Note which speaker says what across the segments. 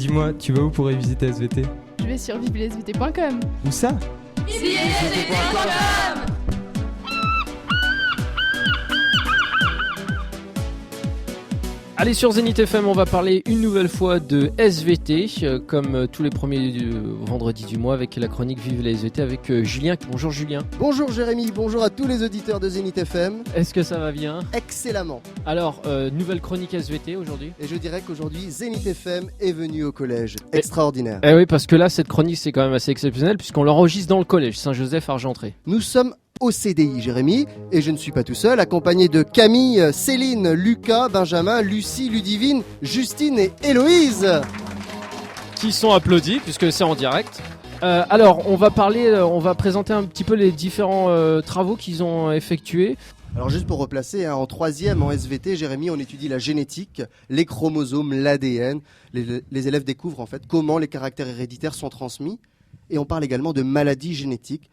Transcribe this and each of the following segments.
Speaker 1: Dis-moi, tu vas où pour réviser ta SVT?
Speaker 2: Je vais sur vivelesvt.com.
Speaker 1: Où ça?
Speaker 3: vivelesvt.com.
Speaker 4: Allez, sur Zénith FM, on va parler une nouvelle fois de SVT, comme tous les premiers vendredis du mois, avec la chronique Vive la SVT avec Julien. Bonjour Julien.
Speaker 5: Bonjour Jérémy, bonjour à tous les auditeurs de Zénith FM.
Speaker 4: Est-ce que ça va bien?
Speaker 5: Excellemment.
Speaker 4: Alors, nouvelle chronique SVT aujourd'hui.
Speaker 5: Et je dirais qu'aujourd'hui, Zénith FM est venu au collège. Extraordinaire.
Speaker 4: Eh oui, parce que là, cette chronique, c'est quand même assez exceptionnel, puisqu'on l'enregistre dans le collège Saint-Joseph-Argentré.
Speaker 5: Nous sommes au CDI, Jérémy, et je ne suis pas tout seul, accompagné de Camille, Céline, Lucas, Benjamin, Lucie, Ludivine, Justine et Héloïse.
Speaker 4: Qui sont applaudis, puisque c'est en direct. Alors, on va présenter un petit peu les différents travaux qu'ils ont effectués.
Speaker 5: Alors juste pour replacer, en troisième en SVT, Jérémy, on étudie la génétique, les chromosomes, l'ADN. Les élèves découvrent en fait comment les caractères héréditaires sont transmis. Et on parle également de maladies génétiques.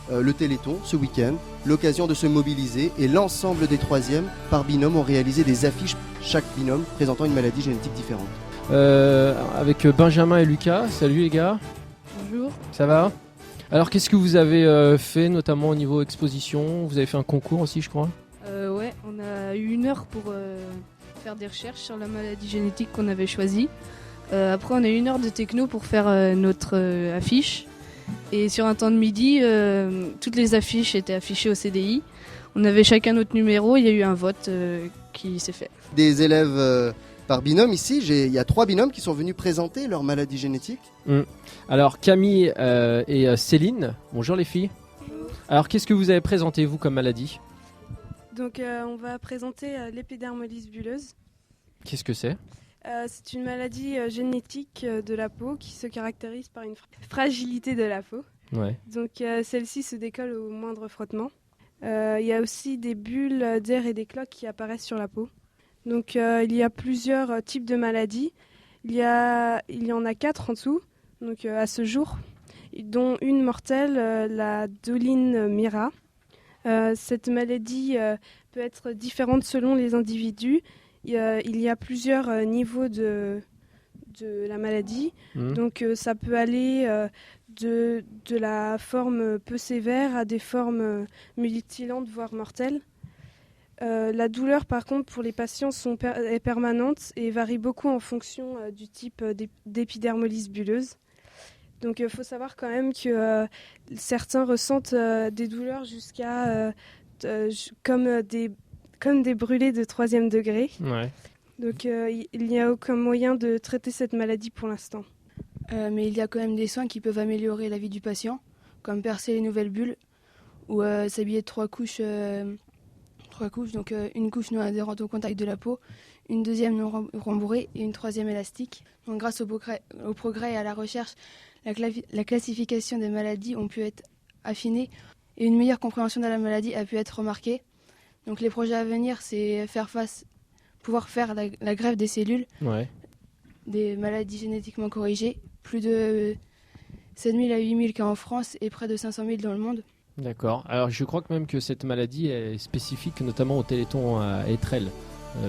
Speaker 5: Le Téléthon, ce week-end, l'occasion de se mobiliser. Et l'ensemble des troisièmes, par binôme, ont réalisé des affiches, chaque binôme présentant une maladie génétique différente.
Speaker 4: Avec Benjamin et Lucas. Salut les gars.
Speaker 2: Bonjour.
Speaker 4: Ça va? Alors qu'est-ce que vous avez fait, notamment au niveau exposition? Vous avez fait un concours aussi, je crois.
Speaker 2: Ouais, on a eu 1 heure pour faire des recherches sur la maladie génétique qu'on avait choisie. Après, on a eu 1 heure de techno pour faire notre affiche. Et sur un temps de midi, toutes les affiches étaient affichées au CDI. On avait chacun notre numéro, il y a eu un vote qui s'est fait.
Speaker 5: Des élèves par binôme ici, il y a 3 binômes qui sont venus présenter leur maladie génétique.
Speaker 4: Alors Camille et Céline, bonjour les filles.
Speaker 6: Bonjour.
Speaker 4: Alors qu'est-ce que vous avez présenté vous comme maladie?
Speaker 6: Donc on va présenter l'épidermolyse bulleuse.
Speaker 4: Qu'est-ce que c'est?
Speaker 6: C'est une maladie génétique de la peau qui se caractérise par une fragilité de la peau.
Speaker 4: Ouais.
Speaker 6: Donc celle-ci se décolle au moindre frottement. Il y a aussi des bulles d'air et des cloques qui apparaissent sur la peau. Donc il y a plusieurs types de maladies. Il y en a 4 en dessous, donc à ce jour, dont une mortelle, la Doline Mira. Cette maladie peut être différente selon les individus. Il y a plusieurs niveaux de la maladie. Donc ça peut aller de la forme peu sévère à des formes mutilantes, voire mortelles. La douleur, par contre, pour les patients est permanente et varie beaucoup en fonction du type d'épidermolyse bulleuse. Donc il faut savoir quand même que certains ressentent des douleurs jusqu'à comme des brûlés de 3e degré.
Speaker 4: Ouais.
Speaker 6: Donc il n'y a aucun moyen de traiter cette maladie pour l'instant.
Speaker 7: Mais il y a quand même des soins qui peuvent améliorer la vie du patient, comme percer les nouvelles bulles ou s'habiller de 3 couches. 3 couches, donc une couche non adhérente au contact de la peau, une deuxième non rembourrée et une 3e élastique. Donc grâce au progrès et à la recherche, la classification des maladies ont pu être affinée et une meilleure compréhension de la maladie a pu être remarquée. Donc les projets à venir, c'est pouvoir faire la greffe des cellules, des maladies génétiquement corrigées, plus de 7 000 à 8 000 cas en France et près de 500 000 dans le monde.
Speaker 4: D'accord. Alors je crois que même que cette maladie est spécifique notamment au Téléthon à Étrelles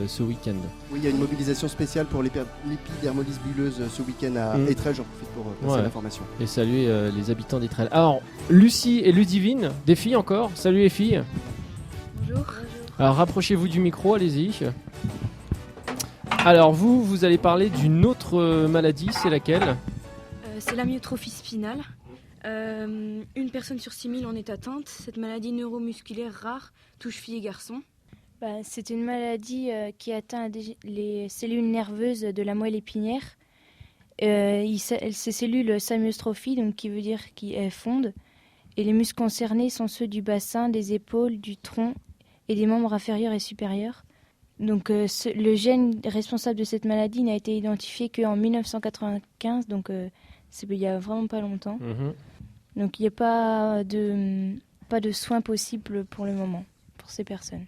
Speaker 4: ce week-end.
Speaker 5: Oui, il y a une mobilisation spéciale pour l'épidermolyse bulleuse ce week-end à Étrelles, j'en profite pour passer l'information.
Speaker 4: Et saluer les habitants d'Étrelles. Alors Lucie et Ludivine, des filles encore. Salut les filles.
Speaker 6: Bonjour.
Speaker 4: Alors rapprochez-vous du micro, allez-y. Alors vous allez parler d'une autre maladie, c'est laquelle?
Speaker 8: C'est l'amyotrophie spinale. Une personne sur 6 000 en est atteinte. Cette maladie neuromusculaire rare touche filles et garçons.
Speaker 9: C'est une maladie qui atteint les cellules nerveuses de la moelle épinière. Ces cellules s'amyotrophient, donc qui veut dire qu'elles fondent. Et les muscles concernés sont ceux du bassin, des épaules, du tronc et des membres inférieurs et supérieurs. Donc le gène responsable de cette maladie n'a été identifié qu'en 1995, donc il y a vraiment pas longtemps. Donc il n'y a pas de soins possibles pour le moment pour ces personnes.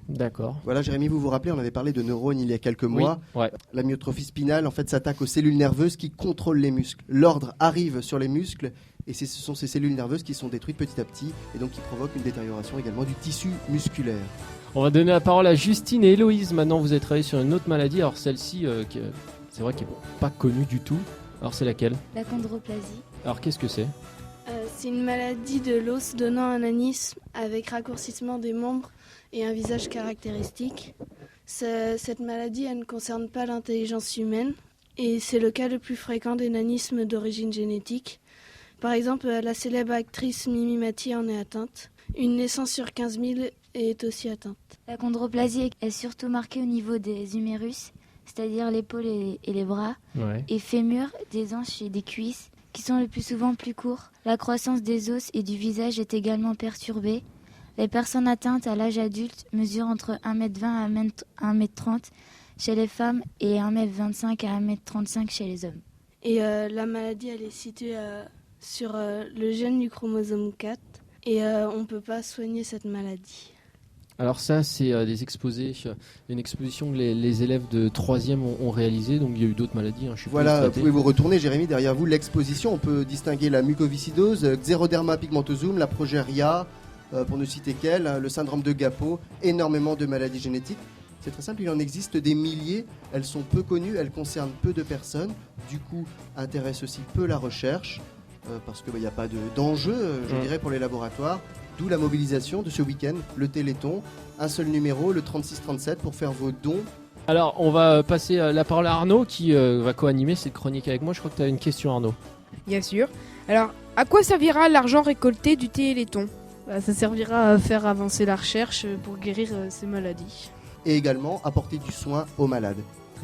Speaker 4: D'accord.
Speaker 5: Voilà, Jérémy, vous vous rappelez, on avait parlé de neurones il y a quelques mois.
Speaker 4: Oui, ouais.
Speaker 5: L'amyotrophie spinale, en fait, s'attaque aux cellules nerveuses qui contrôlent les muscles. L'ordre arrive sur les muscles et ce sont ces cellules nerveuses qui sont détruites petit à petit et donc qui provoquent une détérioration également du tissu musculaire.
Speaker 4: On va donner la parole à Justine et Héloïse. Maintenant, vous êtes travaillé sur une autre maladie. Alors celle-ci, c'est vrai qu'elle n'est pas connue du tout. Alors c'est laquelle?
Speaker 9: La chondroplasie.
Speaker 4: Alors qu'est-ce que c'est?
Speaker 6: C'est une maladie de l'os donnant un anisme avec raccourcissement des membres et un visage caractéristique. Cette maladie, elle ne concerne pas l'intelligence humaine et c'est le cas le plus fréquent des nanismes d'origine génétique. Par exemple, la célèbre actrice Mimi Mati en est atteinte. Une naissance sur 15 000 est aussi atteinte.
Speaker 9: La chondroplasie est surtout marquée au niveau des humérus, c'est-à-dire l'épaule et les bras, et fémur, des hanches et des cuisses, qui sont le plus souvent plus courts. La croissance des os et du visage est également perturbée. Les personnes atteintes à l'âge adulte mesurent entre 1,20 m à 1,30 m chez les femmes et 1,25 m à 1,35 m chez les hommes.
Speaker 6: Et la maladie, elle est située sur le gène du chromosome 4 et on ne peut pas soigner cette maladie.
Speaker 4: Alors ça, c'est une exposition que les élèves de 3e ont réalisée, donc il y a eu d'autres maladies. Je suppose,
Speaker 5: voilà, pouvez-vous retourner, Jérémy, derrière vous, l'exposition. On peut distinguer la mucoviscidose, Xeroderma pigmentosum, la progéria, pour ne citer qu'elle, le syndrome de Gapo, énormément de maladies génétiques. C'est très simple, il en existe des milliers, elles sont peu connues, elles concernent peu de personnes, du coup intéressent aussi peu la recherche, parce qu'il n'y a pas d'enjeu, je dirais, pour les laboratoires. D'où la mobilisation de ce week-end, le Téléthon, un seul numéro, le 3637, pour faire vos dons.
Speaker 4: Alors, on va passer la parole à Arnaud qui va co-animer cette chronique avec moi. Je crois que tu as une question, Arnaud.
Speaker 3: Bien sûr. Alors, à quoi servira l'argent récolté du Téléthon?
Speaker 2: Ça servira à faire avancer la recherche pour guérir ces maladies.
Speaker 5: Et également apporter du soin aux malades.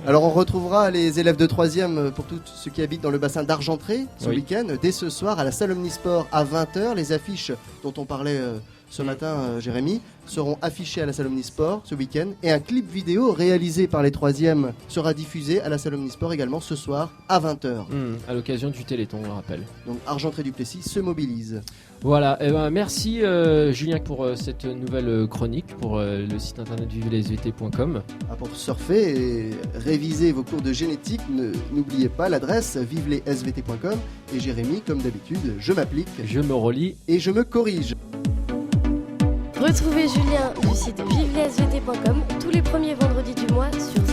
Speaker 5: Alors on retrouvera les élèves de 3e pour tous ceux qui habitent dans le bassin d'Argentré ce week-end, dès ce soir à la salle Omnisport à 20h. Les affiches dont on parlait ce matin, Jérémy, seront affichées à la salle Omnisport ce week-end. Et un clip vidéo réalisé par les 3e sera diffusé à la salle Omnisport également ce soir à 20h.
Speaker 4: À l'occasion du Téléthon, on le rappelle.
Speaker 5: Donc Argentré-Duplessis se mobilise.
Speaker 4: Voilà, merci Julien pour cette nouvelle chronique pour le site internet vivelesvt.com.
Speaker 5: Pour surfer et réviser vos cours de génétique, n'oubliez pas l'adresse vivelesvt.com. Et Jérémy, comme d'habitude, je m'applique,
Speaker 4: je me relis
Speaker 5: et je me corrige.
Speaker 10: Retrouvez Julien du site vivelesvt.com tous les premiers vendredis du mois sur